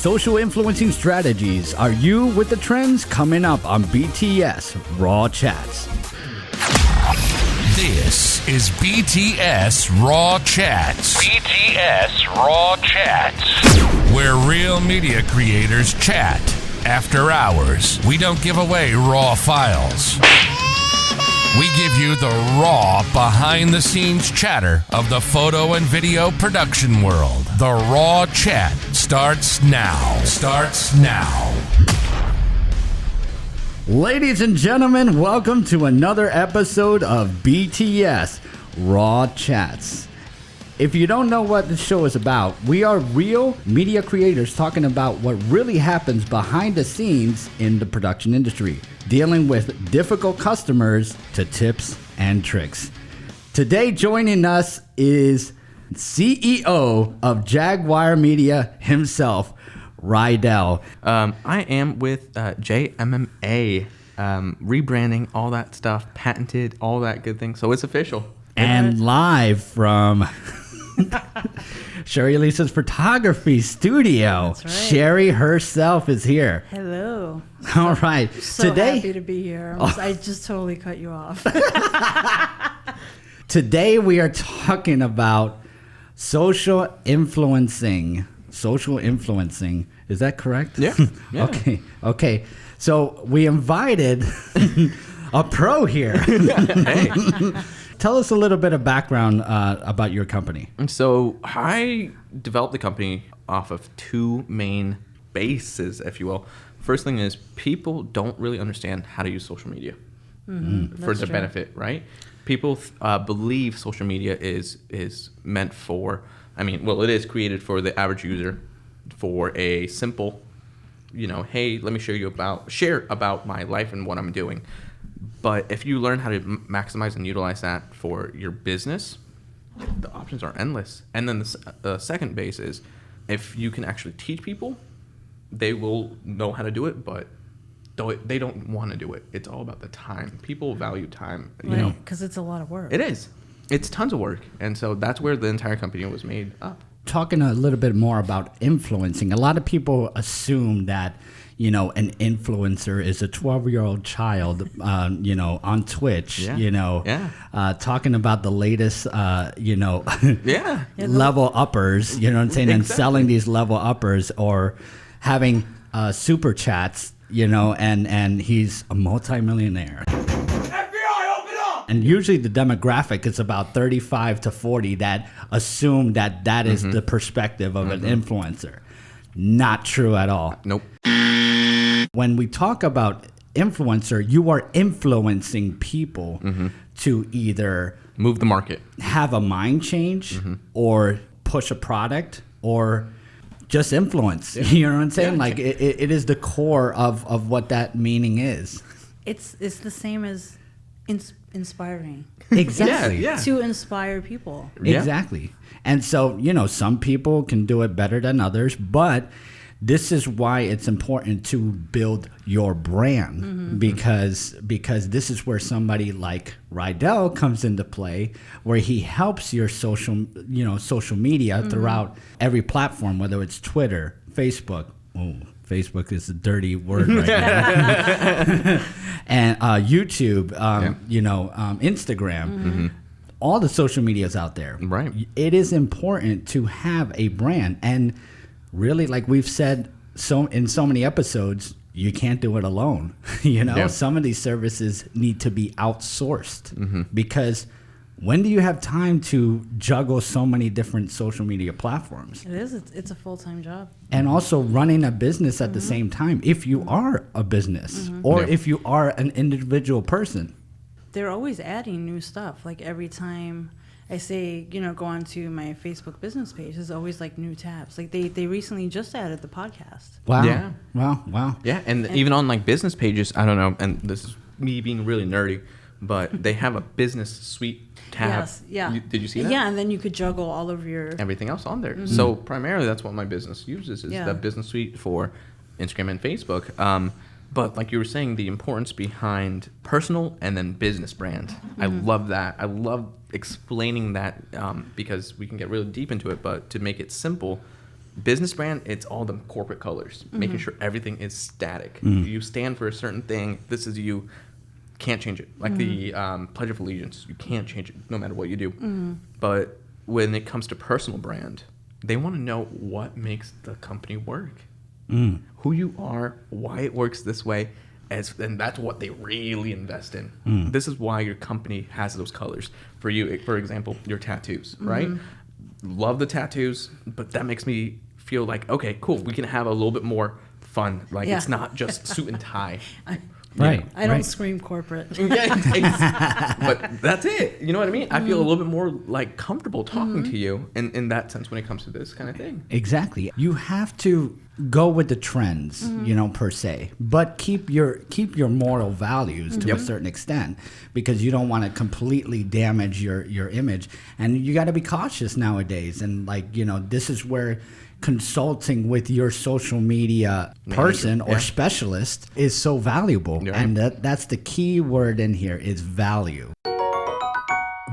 social influencing strategies. Are you with the trends? Coming up on BTS Raw Chats. This is BTS Raw Chats. BTS Raw Chats. Where real media creators chat after hours. We don't give away raw files. We give you the raw, behind-the-scenes chatter of the photo and video production world. The Raw Chat starts now. Ladies and gentlemen, welcome to another episode of BTS Raw Chats. If you don't know what the show is about, we are real media creators talking about what really happens behind the scenes in the production industry, dealing with difficult customers to tips and tricks. Today joining us is CEO of Jaguar Media himself, Rydell. I am with JMMA, rebranding, all that stuff, patented, all that good thing. So it's official. And live from Sherry Lisa's photography studio. That's right. Sherry herself is here. Hello. All right. So Today, happy to be here. I just totally cut you off. Today we are talking about social influencing. Social influencing. Is that correct? Yeah. Okay. So we invited a pro here. Hey. Tell us a little bit of background about your company. And so I developed the company off of two main bases, if you will. First thing is people don't really understand how to use social media for their benefit, right? People believe social media is meant for, it is created for the average user for a simple, hey, let me share about my life and what I'm doing. But if you learn how to maximize and utilize that for your business, the options are endless. And then the second base is if you can actually teach people, they will know how to do it, but they don't want to do it. It's all about the time. People value time. Because it's a lot of work. It is. It's tons of work. And so that's where the entire company was made up. Talking a little bit more about influencing, a lot of people assume that an influencer is a 12-year-old child, on Twitch, talking about the latest, level uppers, you know what I'm saying, and selling these level uppers or having super chats, and he's a multimillionaire. FBI, open up! And usually the demographic is about 35 to 40 that assume that is the perspective of an influencer. Not true at all. Nope. When we talk about influencer, you are influencing people to either move the market, have a mind change, or push a product, or just influence. Yeah. You know what I'm saying? Like it is the core of what that meaning is. It's the same as inspiring. Exactly. Yeah. To inspire people. Yeah. Exactly. And so, some people can do it better than others, but this is why it's important to build your brand because this is where somebody like Rydell comes into play, where he helps your social media throughout every platform, whether it's Twitter, Facebook. Oh, Facebook is a dirty word right now. And YouTube, Instagram. All the social medias out there. Right. It is important to have a brand, and really, like we've said in so many episodes, you can't do it alone. Some of these services need to be outsourced because when do you have time to juggle so many different social media platforms? It is. It's a full-time job. And also running a business at the same time, if you are a business or if you are an individual person. They're always adding new stuff. Like every time I say, go onto my Facebook business page, there's always like new tabs. Like they recently just added the podcast. Wow. Yeah. Wow. Yeah, and even on like business pages, I don't know, and this is me being really nerdy, but they have a business suite tab. Yes, yeah. Did you see that? Yeah, and then you could juggle all of your everything else on there. So primarily that's what my business uses is the business suite for Instagram and Facebook. But like you were saying, the importance behind personal and then business brand. I love that. I love explaining that because we can get really deep into it. But to make it simple, Business brand, it's all the corporate colors, making sure everything is static. You stand for a certain thing. This is you. Can't change it. Like the Pledge of Allegiance, you can't change it no matter what you do. But when it comes to personal brand, they want to know what makes the company work, who you are, why it works this way, and that's what they really invest in. This is why your company has those colors. For you, for example, your tattoos, right? Love the tattoos, but that makes me feel like, okay, cool, we can have a little bit more fun. Like it's not just suit and tie. Right. I don't scream corporate. But that's it. You know what I mean? I feel a little bit more like comfortable talking to you in that sense when it comes to this kind of thing. Exactly. You have to go with the trends, per se, but keep your moral values to a certain extent, because you don't want to completely damage your image, and you got to be cautious nowadays. And this is where consulting with your social media person or specialist is so valuable. And that's the key word in here is value.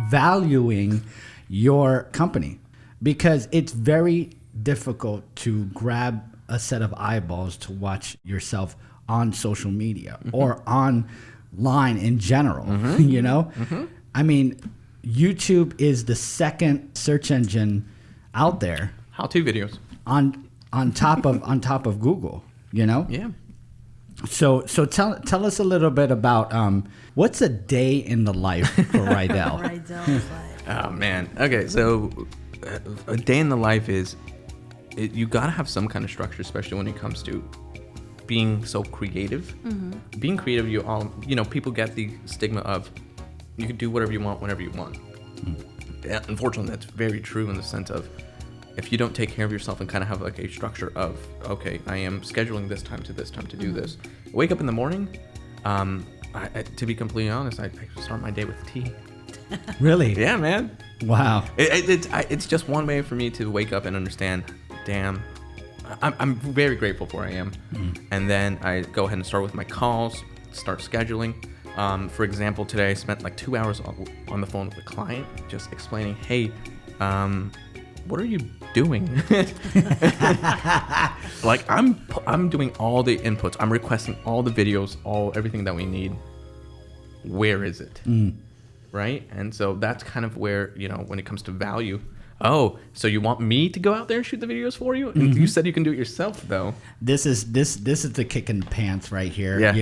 Valuing your company, because it's very difficult to grab a set of eyeballs to watch yourself on social media or online in general. I mean, YouTube is the second search engine out there. How-to videos. On top of Google, Yeah. So tell us a little bit about what's a day in the life for Rydell. Rydell's life. Oh man. Okay, so a day in the life is you gotta have some kind of structure, especially when it comes to being so creative. Being creative, people get the stigma of you can do whatever you want whenever you want. Unfortunately, that's very true in the sense of, if you don't take care of yourself and kind of have like a structure of, okay, I am scheduling this time to do this. Wake up in the morning. To be completely honest, I start my day with tea. Really? Yeah, man. Wow. It's just one way for me to wake up and understand, damn, I'm very grateful for where I am. And then I go ahead and start with my calls, start scheduling. For example, today I spent like 2 hours on the phone with a client, just explaining, hey, what are you doing? Like I'm doing all the inputs. I'm requesting all the videos, everything that we need. Where is it? Right? And so that's kind of where, when it comes to value. Oh, so you want me to go out there and shoot the videos for you? And you said you can do it yourself, though. This is the kick in the pants right here. Yeah.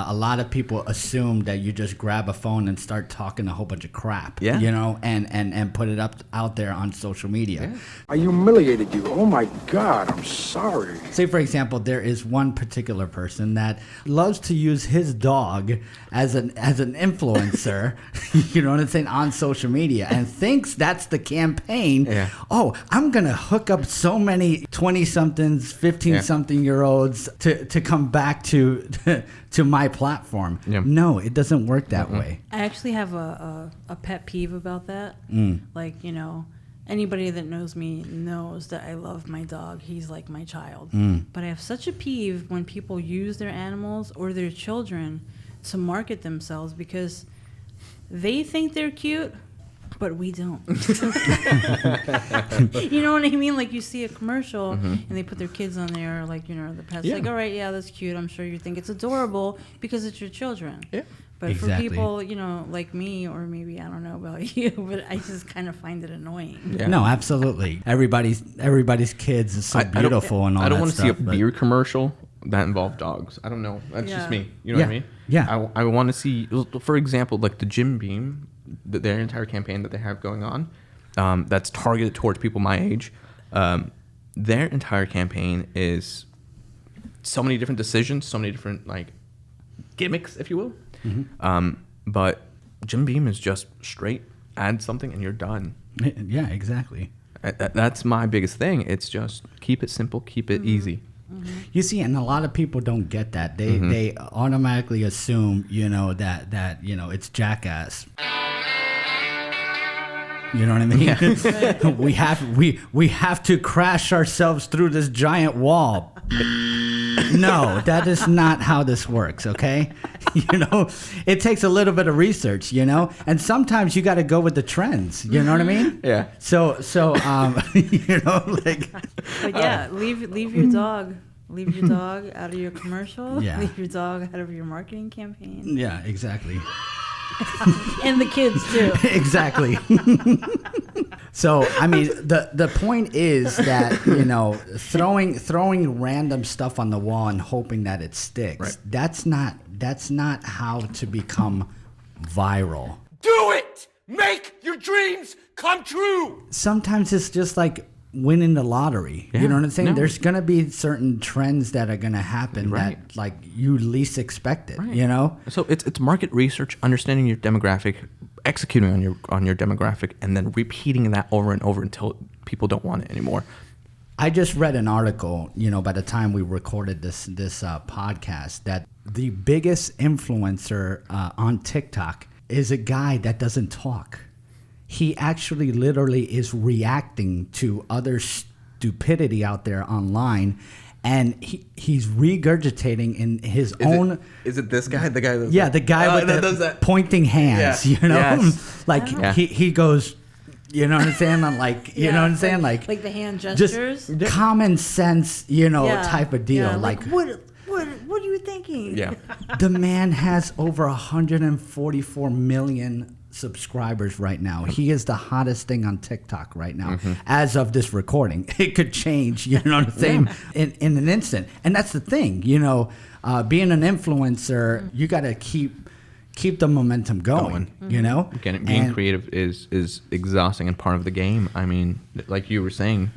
A lot of people assume that you just grab a phone and start talking a whole bunch of crap. Yeah. And put it out there on social media. Yeah. I humiliated you. Oh my God, I'm sorry. Say, for example, there is one particular person that loves to use his dog as an influencer, you know what I'm saying, on social media, and thinks that's the campaign. Yeah. Oh, I'm gonna hook up so many 20-somethings, 15-something-year-olds to come back to my platform. Yeah. No, it doesn't work that way. I actually have a pet peeve about that. Like, anybody that knows me knows that I love my dog. He's like my child. But I have such a peeve when people use their animals or their children to market themselves, because they think they're cute, but we don't. You know what I mean? Like, you see a commercial and they put their kids on there, like, the pets. Yeah. Like, all right, yeah, that's cute. I'm sure you think it's adorable because it's your children. Yeah. But Exactly. for people, like me, or maybe I don't know about you, but I just kind of find it annoying. Yeah. No, absolutely. Everybody's kids is so beautiful and all that. I don't want to see a but- beer commercial that involved dogs. I don't know. That's just me. You know what I mean? Yeah. I want to see, for example, like the Jim Beam, their entire campaign that they have going on, that's targeted towards people my age. Their entire campaign is so many different decisions, so many different gimmicks, if you will. But Jim Beam is just straight, add something and you're done. Yeah, exactly. That's my biggest thing. It's just keep it simple, keep it easy. You see, and a lot of people don't get that. They automatically assume, that it's Jackass. You know what I mean? Yeah. we have to crash ourselves through this giant wall. No, that is not how this works, okay? It takes a little bit of research, and sometimes you got to go with the trends, you know what I mean? Yeah. So, But yeah, leave your dog. Leave your dog out of your commercial. Yeah. Leave your dog out of your marketing campaign. yeah, exactly. And the kids too. Exactly. So, I mean, the point is that, throwing random stuff on the wall and hoping that it sticks, Right. that's not how to become viral. Do it! Make your dreams come true! Sometimes it's just like winning the lottery. Yeah, You know what I'm saying? no. There's going to be certain trends that are going to happen Right. that like you least expect it, Right. So it's market research, understanding your demographic, executing on your demographic, and then repeating that over and over until people don't want it anymore. I just read an article, by the time we recorded this podcast, that the biggest influencer on TikTok is a guy that doesn't talk. He actually literally is reacting to other stupidity out there online, and he's regurgitating in his own. Is it this guy? The guy that The guy with that the does that. pointing hands. Yeah. Yes. Like Yeah. he goes. You know what I'm saying? I'm like, you know what I'm saying? Like the hand just gestures. common sense, type of deal. Yeah, like what are you thinking? Yeah. the man has over 144 million subscribers right now. He is the hottest thing on TikTok right now. As of this recording, it could change. You know what I'm saying? In an instant. And that's the thing. Being an influencer, you got to keep the momentum going. Again, being creative is exhausting and part of the game. I mean, like you were saying,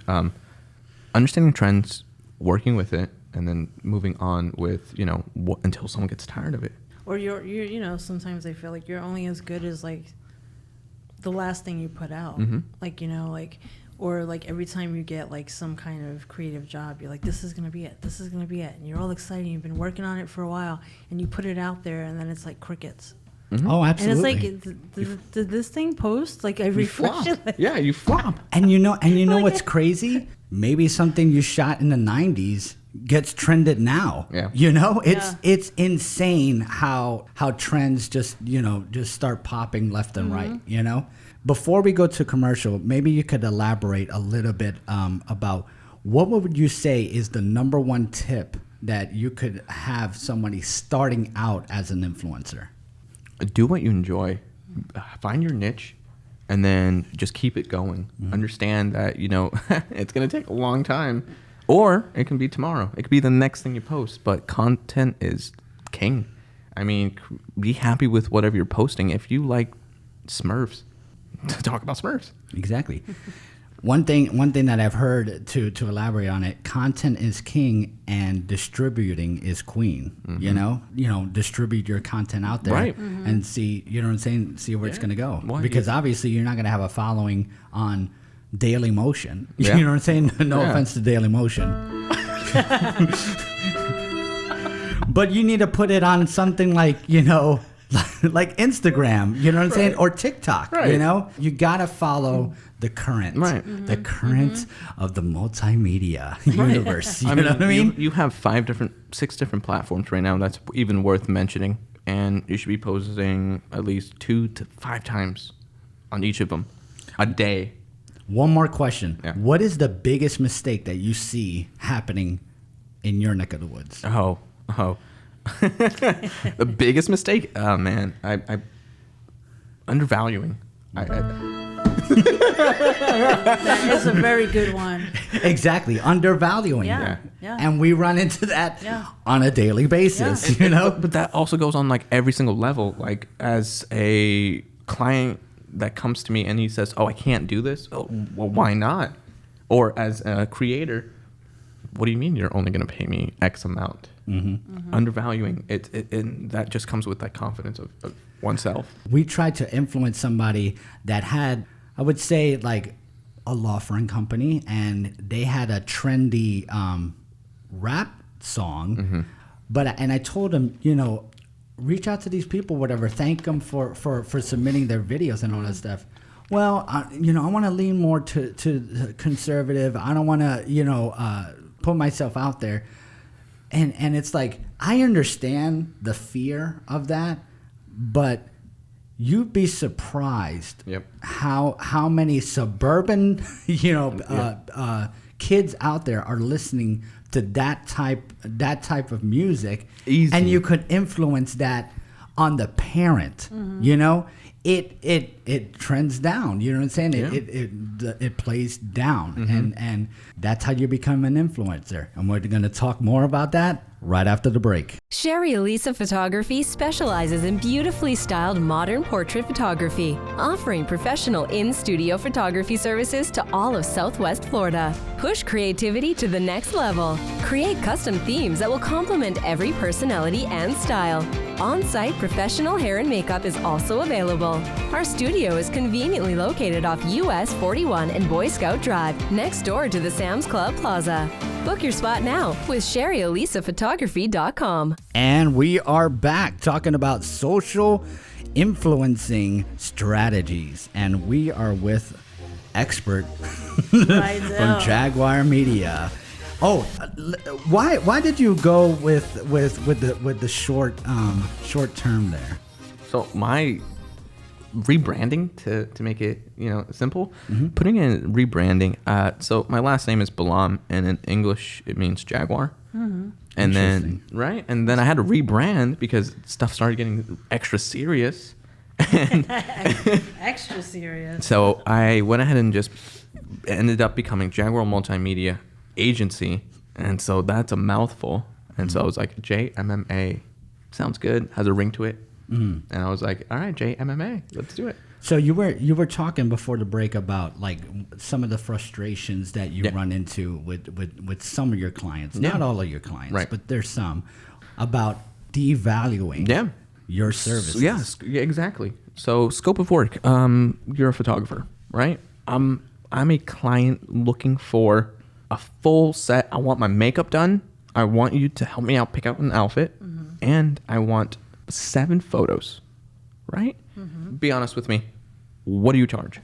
understanding trends, working with it, and then moving on with until someone gets tired of it. Or you're sometimes I feel like you're only as good as like the last thing you put out. Or like every time you get like some kind of creative job, you're like, this is gonna be it. This is gonna be it. And you're all excited. You've been working on it for a while, and you put it out there, and then it's like crickets. Oh, absolutely. And it's like, did this thing post? Like I refresh it. Like, Yeah, you flop. And you know what's crazy? Maybe something you shot in the 90s gets trended now. Yeah. It's insane how trends just start popping left and right. Before we go to commercial, maybe you could elaborate a little bit about what would you say is the number one tip that you could have somebody starting out as an influencer? Do what you enjoy, find your niche, and then just keep it going. Understand that it's going to take a long time, or it can be tomorrow. It could be the next thing you post. But content is king. I mean, be happy with whatever you're posting. If you like Smurfs, talk about Smurfs. Exactly. One thing that I've heard to elaborate on it, content is king and distributing is queen. Distribute your content out there, Right. and see, you know what I'm saying, see where it's going to go. Well, because obviously you're not going to have a following on Daily Motion. Yeah. You know what I'm saying? No Yeah. offense to Daily Motion. But you need to put it on something like, like Instagram, you know what I'm saying? Or TikTok, Right. You got to follow the current, Right. the current of the multimedia universe. You know what I mean? You have 6 different platforms right now. That's even worth mentioning. And you should be posting at least 2 to 5 times on each of them a day. One more question. Yeah. What is the biggest mistake that you see happening in your neck of the woods? Oh. The biggest mistake? Oh, man. I undervaluing. that is a very good one. Exactly. Undervaluing. Yeah. Yeah. And we run into that Yeah. on a daily basis, But that also goes on like every single level. Like as a client that comes to me and he says, "Oh, I can't do this." Oh, well, why not? Or as a creator, what do you mean you're only going to pay me X amount? Undervaluing it, and that just comes with that confidence of oneself. We tried to influence somebody that had, I would say, like a law firm company, and they had a trendy rap song. And I told them, reach out to these people, whatever, thank them for submitting their videos and all that stuff. Well, I want to lean more to conservative. I don't want to, put myself out there. And it's like, I understand the fear of that, but you'd be surprised how many suburban, kids out there are listening to that type of music. Easy. And you could influence that on the parent, you know? It trends down, you know what I'm saying? It plays down, and that's how you become an influencer. And we're going to talk more about that right after the break. Sherry Elisa Photography specializes in beautifully styled modern portrait photography, offering professional in-studio photography services to all of Southwest Florida. Push creativity to the next level. Create custom themes that will complement every personality and style. On-site professional hair and makeup is also available. Our studio is conveniently located off US 41 and Boy Scout Drive, next door to the Sam's Club Plaza. Book your spot now with SherryElisaPhotography.com. And we are back talking about social influencing strategies. And we are with expert from Jaguar Media. Oh, why did you go with the short term there? So my rebranding to make it simple, putting in rebranding. So my last name is Balam, and in English it means Jaguar. And then I had to rebrand because stuff started getting extra serious. Extra serious. So I went ahead and just ended up becoming Jaguar Multimedia Agency, and so that's a mouthful. And so I was like, JMMA sounds good, has a ring to it. And I was like, all right, JMMA, let's do it. So you were talking before the break about like some of the frustrations that you run into with some of your clients, not all of your clients, but there's some, about devaluing your services. Yes, exactly. So scope of work, you're a photographer, right? I'm a client looking for a full set. I want my makeup done. I want you to help me out, pick out an outfit, and I want 7 photos, right? Be honest with me. What do you charge?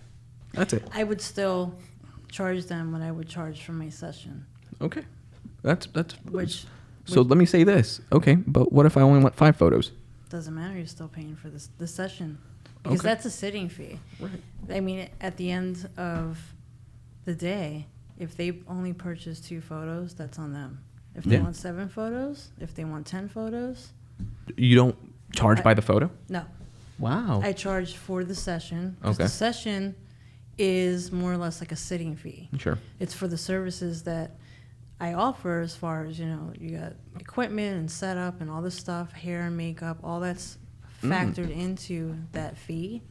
That's it. I would still charge them what I would charge for my session. Okay. That's So let me say this. Okay, but what if I only want 5 photos? Doesn't matter. You're still paying for the session because that's a sitting fee. Right. I mean, at the end of the day, if they only purchase 2 photos, that's on them. If they want 7 photos, if they want 10 photos. You don't charge by the photo? No. Wow. I charge for the session. 'Cause the session is more or less like a sitting fee. Sure. It's for the services that I offer, as far as, you got equipment and setup and all this stuff, hair and makeup, all that's factored into that fee.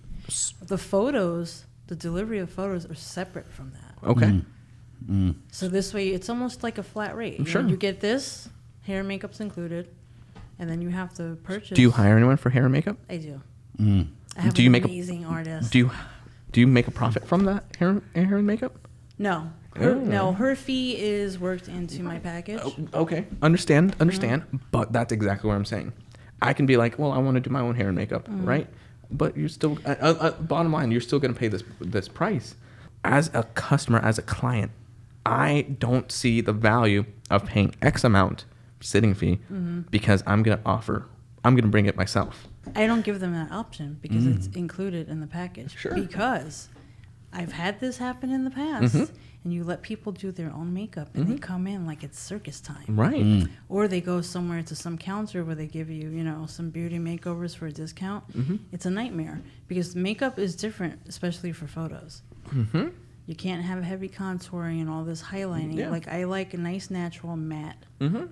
The photos, the delivery of photos are separate from that. Okay. So this way, it's almost like a flat rate. Sure. You get this, hair and makeup's included, and then you have to purchase. Do you hire anyone for hair and makeup? I do. I have Do you an make amazing artist. Do you make a profit from that hair and makeup? No. Her fee is worked into my package. Okay. Understand. But that's exactly what I'm saying. I can be like, well, I want to do my own hair and makeup, right? But you're still, bottom line, you're still going to pay this price. As a customer, as a client, I don't see the value of paying X amount sitting fee because I'm going to bring it myself. I don't give them that option because it's included in the package. Sure. Because I've had this happen in the past, and you let people do their own makeup, and they come in like it's circus time. Right. Or they go somewhere to some counter where they give you, some beauty makeovers for a discount. It's a nightmare because makeup is different, especially for photos. You can't have heavy contouring and all this highlighting. Yeah. Like, I like a nice natural matte.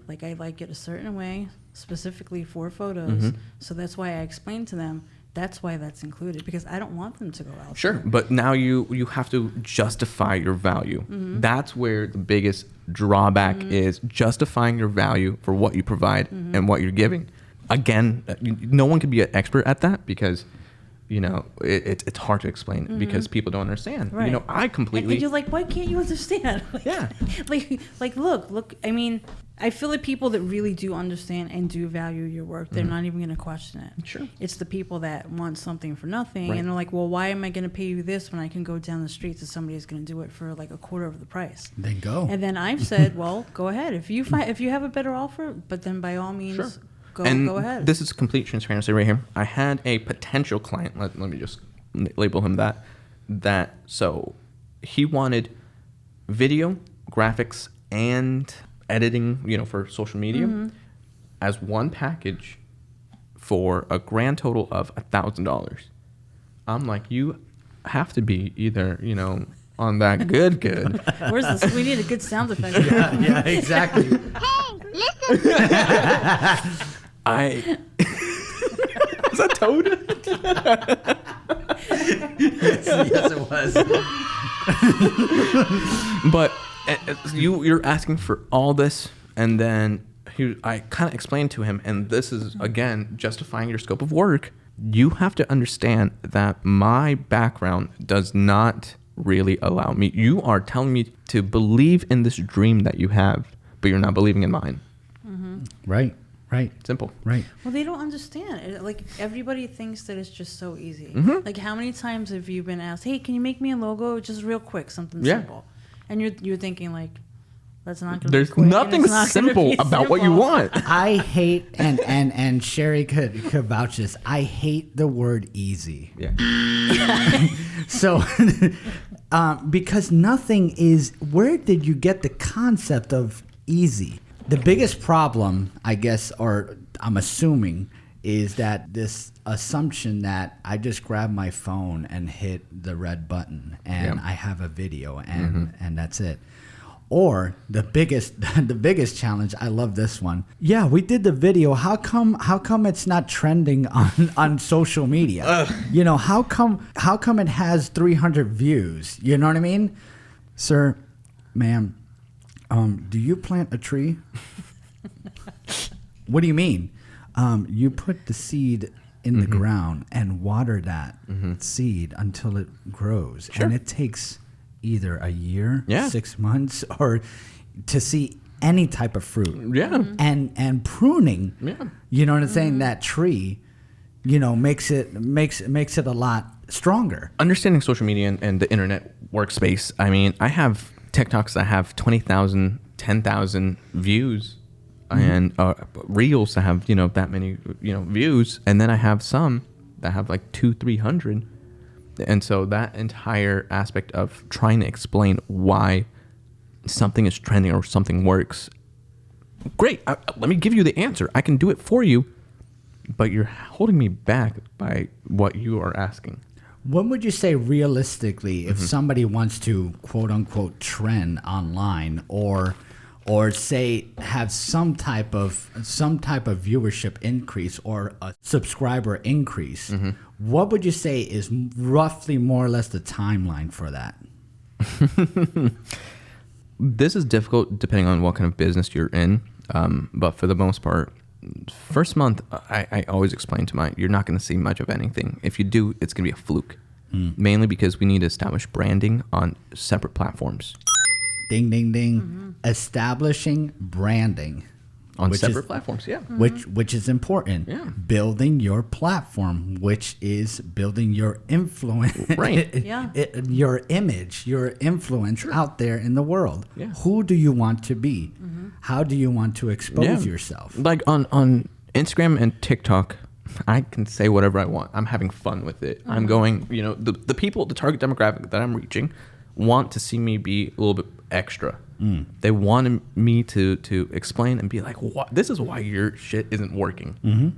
Like, I like it a certain way, specifically for photos. So that's why I explained to them, that's why that's included, because I don't want them to go out. Sure, but now you have to justify your value. That's where the biggest drawback is, justifying your value for what you provide and what you're giving. Again, no one can be an expert at that because it's hard to explain because people don't understand. Right. I completely. And you're like, why can't you understand? Yeah. like look. I mean, I feel like people that really do understand and do value your work, they're not even going to question it. Sure. It's the people that want something for nothing, Right. and they're like, well, why am I going to pay you this when I can go down the streets and somebody's going to do it for like a quarter of the price? Then go. And then I've said, well, go ahead. If you have a better offer, but then by all means, Sure. go ahead. This is complete transparency right here. I had a potential client. Let me just label him that. So he wanted video, graphics, and editing, for social media as one package for a grand total of $1,000. I'm like, you have to be either, on that good. Where's this? We need a good sound effect. Yeah, exactly. Is that Toad? Yes, it was. But you're asking for all this, and then I kind of explained to him, and this is again justifying your scope of work. You have to understand that my background does not really allow me. You are telling me to believe in this dream that you have, but you're not believing in mine. Right. Simple. Right. Well, they don't understand. Like, everybody thinks that it's just so easy. Like, how many times have you been asked, hey, can you make me a logo just real quick, something simple? And you're thinking, like, that's not going to be There's quick, nothing and it's not gonna simple be about what you simple. want. I hate and Sherry could vouch this. I hate the word easy. Yeah. So, because nothing is. Where did you get the concept of easy? The biggest problem, I guess, or I'm assuming, is that this assumption that I just grab my phone and hit the red button and I have a video and that's it. Or the biggest challenge, I love this one. Yeah, we did the video. How come it's not trending on social media? How come it has 300 views? You know what I mean? Sir, ma'am, do you plant a tree? What do you mean? You put the seed in the ground and water that seed until it grows. Sure. And it takes either a year, Yeah. 6 months, or to see any type of fruit. Yeah. And pruning, Yeah. you know what I'm saying? That tree, makes it a lot stronger. Understanding social media and the internet workspace. I mean, I have TikToks that have 20,000, 10,000 views, and reels that have that many views, and then I have some that have like 200-300, and so that entire aspect of trying to explain why something is trending or something works. Great, let me give you the answer. I can do it for you, but you're holding me back by what you are asking. What would you say realistically if somebody wants to quote unquote trend online or say have some type of viewership increase or a subscriber increase? What would you say is roughly more or less the timeline for that? This is difficult depending on what kind of business you're in, but for the most part, first month, I always explain to you're not going to see much of anything. If you do, it's going to be a fluke. Mainly because we need to establish branding on separate platforms. Ding, ding, ding. Establishing branding. On separate platforms, yeah. Which is important. Yeah. Building your platform, which is building your influence. Right. Yeah. Your image, your influence out there in the world. Yeah. Who do you want to be? How do you want to expose yourself? Like on Instagram and TikTok, I can say whatever I want. I'm having fun with it. I'm going, the people, the target demographic that I'm reaching want to see me be a little bit extra. They wanted me to explain and be like, what? This is why your shit isn't working.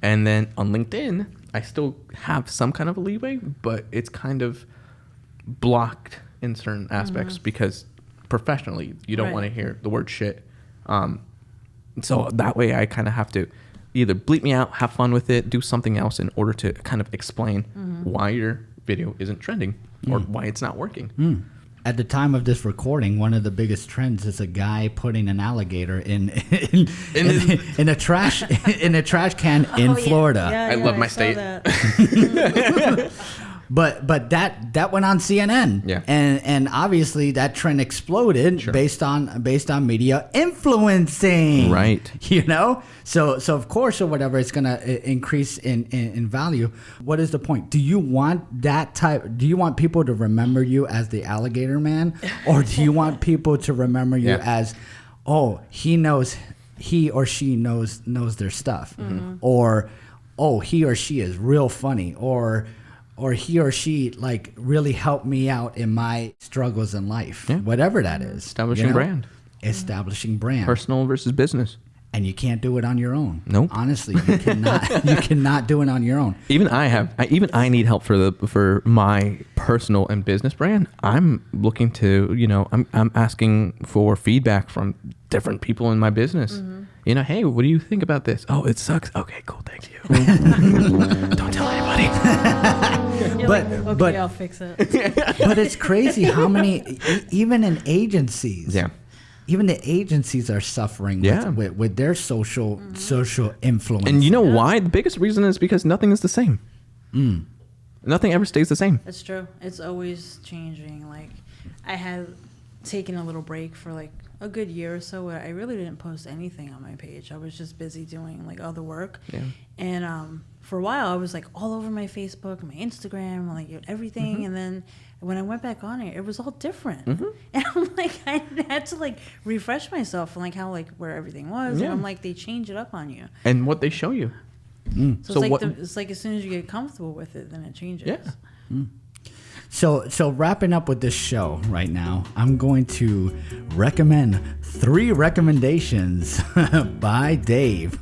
And then on LinkedIn, I still have some kind of a leeway, but it's kind of blocked in certain aspects because professionally, you don't want to hear the word shit. So that way I kind of have to either bleep me out, have fun with it, do something else in order to kind of explain why your video isn't trending or why it's not working. at the time of this recording, one of the biggest trends is a guy putting an alligator in a trash can in Florida. I love my saw state. that. But that went on CNN. Yeah. And obviously that trend exploded based on media influencing. Right. You know? So of course or whatever it's gonna increase in value. What is the point? Do you want people to remember you as the alligator man? Or do you want people to remember you as, oh, he or she knows their stuff. Mm-hmm. Or oh, he or she is real funny, or he or she like really helped me out in my struggles in life, whatever that is. Establishing brand. Establishing brand. Personal versus business. And you can't do it on your own. Nope. Honestly, you cannot. You cannot do it on your own. Even I need help for my personal and business brand. I'm looking to, I'm asking for feedback from different people in my business. Mm-hmm. Hey, what do you think about this? Oh, it sucks. Okay, cool. Thank you. Don't tell anybody. You're But- like, okay, but- I'll fix it. But it's crazy how many, even in agencies. Yeah. Even the agencies are suffering with their social influence. And you know why? The biggest reason is because nothing is the same. Nothing ever stays the same. That's true. It's always changing. Like, I had taken a little break for like a good year or so where I really didn't post anything on my page. I was just busy doing like other work. Yeah. And for a while, I was like all over my Facebook, my Instagram, like everything. Mm-hmm. And then when I went back on it was all different. And I'm like, I had to like refresh myself on like how like where everything was. Yeah. And I'm like, they change it up on you. And what they show you. So, So it's like what- it's like as soon as you get comfortable with it, then it changes. Yeah. So wrapping up with this show right now, I'm going to recommend 3 recommendations by Dave.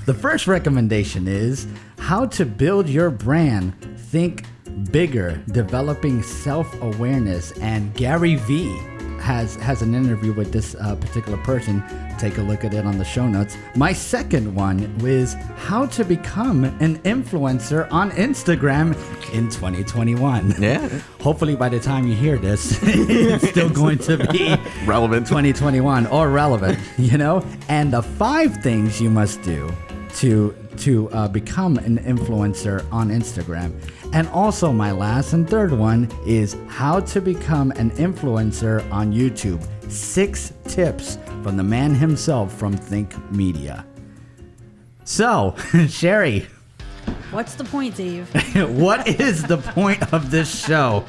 The first recommendation is how to build your brand. Think bigger, developing self-awareness. And Gary Vee has an interview with this particular person. Take a look at it on the show notes. My second one is how to become an influencer on Instagram in 2021. Yeah. Hopefully by the time you hear this, it's still going to be Relevant. 2021 or relevant, And the 5 things you must do to become an influencer on Instagram. And also my last and third one is how to become an influencer on YouTube. 6 tips from the man himself from Think Media. So, Sherry, What's the point, Dave? what is the point of this show?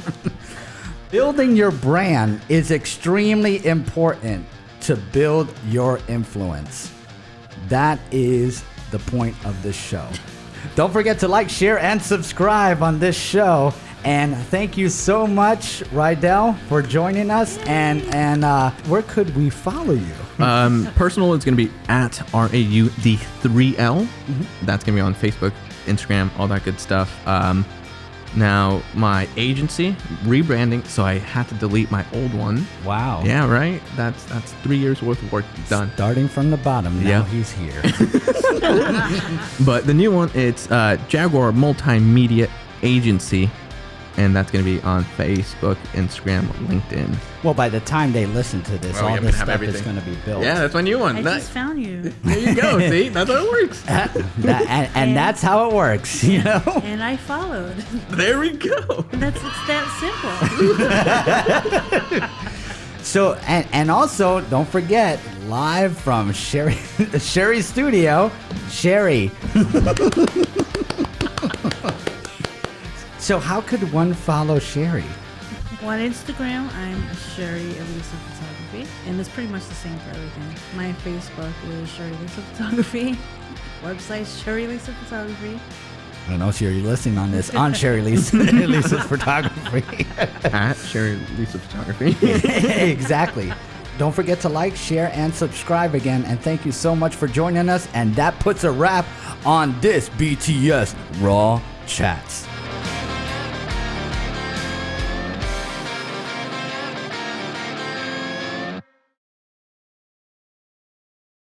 Building your brand is extremely important to build your influence. That is the point of this show. Don't forget to like, share, and subscribe on this show. And thank you so much, Rydell, for joining us. And where could we follow you? Personal is going to be at RAUD3L. That's going to be on Facebook, Instagram, all that good stuff. Now, my agency, rebranding, so I had to delete my old one. Wow. Yeah, right? That's 3 years worth of work done. Starting from the bottom, now he's here. But the new one, it's Jaguar Multimedia Agency, and that's going to be on Facebook, Instagram, LinkedIn. Well, by the time they listen to this, all this stuff is going to be built. Yeah, that's my new one. I just found you. There you go. See, that's how it works. And that's how it works, And I followed. There we go. It's that simple. So, and also, don't forget, live from Sherry's studio, Sherry. So how could one follow Sherry? On Instagram, I'm Sherry Elisa Photography, and it's pretty much the same for everything. My Facebook is Sherry Lisa Photography. Website Sherry Lisa Photography. I don't know if you're listening on this on Sherry Lisa's Photography. At Sherry Lisa Photography. Exactly. Don't forget to like, share, and subscribe again. And thank you so much for joining us. And that puts a wrap on this BTS Raw Chats.